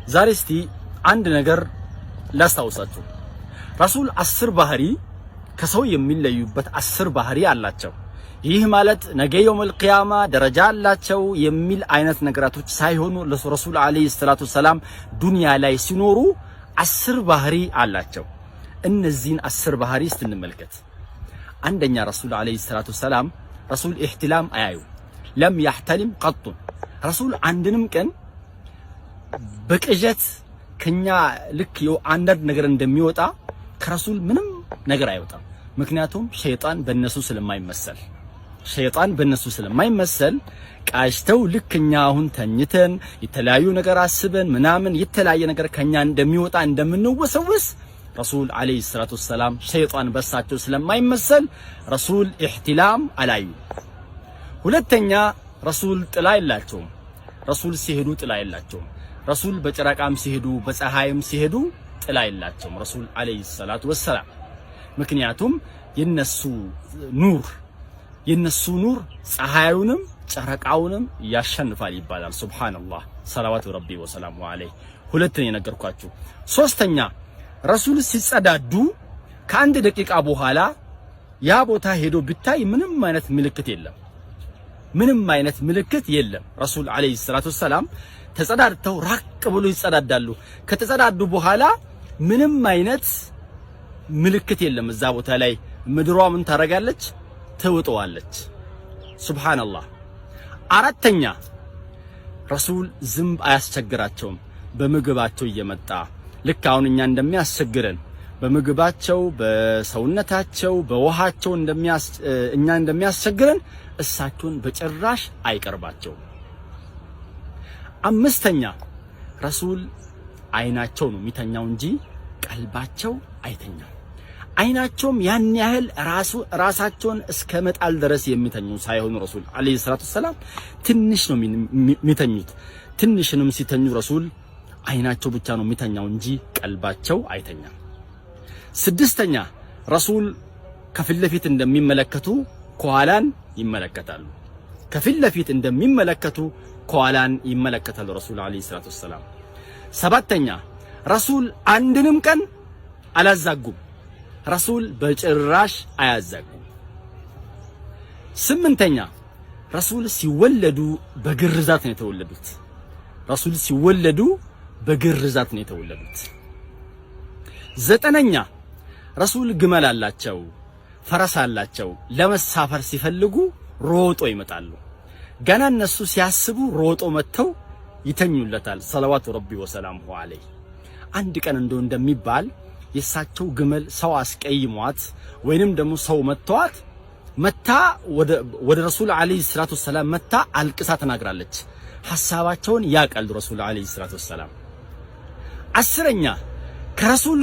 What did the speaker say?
ዛሬ እስቲ አንድ ነገር ላስታውሳችሁ። ረሱል 10 ባህሪ ከሰው የሚለዩበት 10 ባህሪ አላቸው። ይህ ማለት ነገ የውመል ቂያማ ደረጃ አላቸው የሚል አይነት ነገራቶች ሳይሆኑ ለረሱል አለይሂ ሰላቱ ሰላም ዱንያ ላይ ሲኖሩ 10 ባህሪ አላቸው። እነዚህን 10 ባህሪ እንመልከት። አንደኛ ረሱል አለይሂ ሰላቱ ሰላም ረሱል ኢህቲላም አያዩ ለም ያህተሊም ቀጡ። ረሱል አንድንም ቀን በቅዠት ከኛ ልክ አንዳንድ ነገር እንደሚወጣ ከረሱል ምንም ነገር አይወጣም። ምክንያቱም ሸይጣን በእነሱ ስለማይመሰል ቃሽተው ልክኛ አሁን ተኝተን የተለያዩ ነገር አስበን ምናምን የተለያየ ነገር ከኛ እንደሚወጣ እንደምንወሰውስ ረሱል አለይሂ ሰላቱ ሰላም ሸይጣን በሳቸው ስለማይመሰል ረሱል ኢህቲላም አላዩ። ሁለተኛ ረሱል ጥላ የላቸውም። ረሱል ሲሄዱ ጥላ የላቸውም። ረሱል በጨረቃም ሲሄዱ በፀሐይም ሲሄዱ ጥላ የላቸውም ረሱል አለይሂ ሰላቱ ወሰላም። ምክንያቱም የነሱ ኑር ፀሐዩንም ጨረቃውንም ያሸንፋል ይባላል። ሱብሃንአላህ ሰላዋቱ ረቢ ወሰላሙ ዐለይሂ። ሁለተኛ ነገርኳችሁ። ሶስተኛ ረሱል ሲጸዳዱ ከአንድ ደቂቃ በኋላ ያ ቦታ ሄዶ ብታይ ምንም አይነት ምልክት የለም። ረሱል አለይሂ ሰላቱ ሰላም ተጸዳድተው ራቅ ብሎ ይጸዳዳሉ። ከተጸዳዱ በኋላ ምንም አይነት ምልክት የለም እዛ ቦታ ላይ። ምድሯ ምን ታረጋለች? ትውጠዋለች። ሱብሃንአላህ። አራተኛ ረሱል ዝንብ አያስቸግራቸውም። በምግባቸው እየመጣ ልክ አሁን እኛ እንደሚያስቸግረን በምግባቸው በሰውነታቸው በውሃቸው እኛ እንደሚያስቸግረን እሳቸውን በጭራሽ አይቀርባቸውም። አምስተኛ ረሱል አይናቸው ነው የሚተኛው እንጂ ቀልባቸው አይተኛም። አይናቸውም ያን ያህል ራሳቸውን እስከ መጣል ድረስ የሚተኙ ሳይሆኑ ረሱል አለይሂ ሰላቱ ሰላም ትንሽ ነው የሚተኙት። ትንሽንም ሲተኙ ረሱል አይናቸው ብቻ ነው የሚተኛው እንጂ ቀልባቸው አይተኛም። ስድስተኛ ረሱል ከፊት ለፊት እንደሚመለከቱ ከኋላን ይመለከታሉ። ከፊት ለፊት እንደሚመለከቱ ከኋላን ይመለከታሉ ረሱል አለይሂ ሰላቱ ሰላም። ሰባተኛ ረሱል አንድንም ቀን አላዛጉም። ረሱል በጭራሽ አያዛጉም። ስምንተኛ ረሱል ሲወለዱ በግርዛት ነው የተወለዱት። ዘጠነኛ ረሱል ግመል አላቸው፣ ፈረስ አላቸው። ለመሳፈር ሲፈልጉ ሮጦ ይመጣሉ። ገና እነሱ ሲያስቡ ሮጦ መተው ይተኙለታል። ሰለዋቱ ረቢ ወሰላሙ ዐለይሂ። አንድ ቀን እንደሚባል የሳቸው ግመል ሰው አስቀይሟት ወይንም ደግሞ ሰው መታ ወደ ረሱል አለይሂ ሰላቱ ሰላም መታ አልቅሳ ተናግራለች። ሐሳባቸውን ያቀል ረሱል አለይሂ ሰላቱ ሰላም። አስረኛ ከረሱል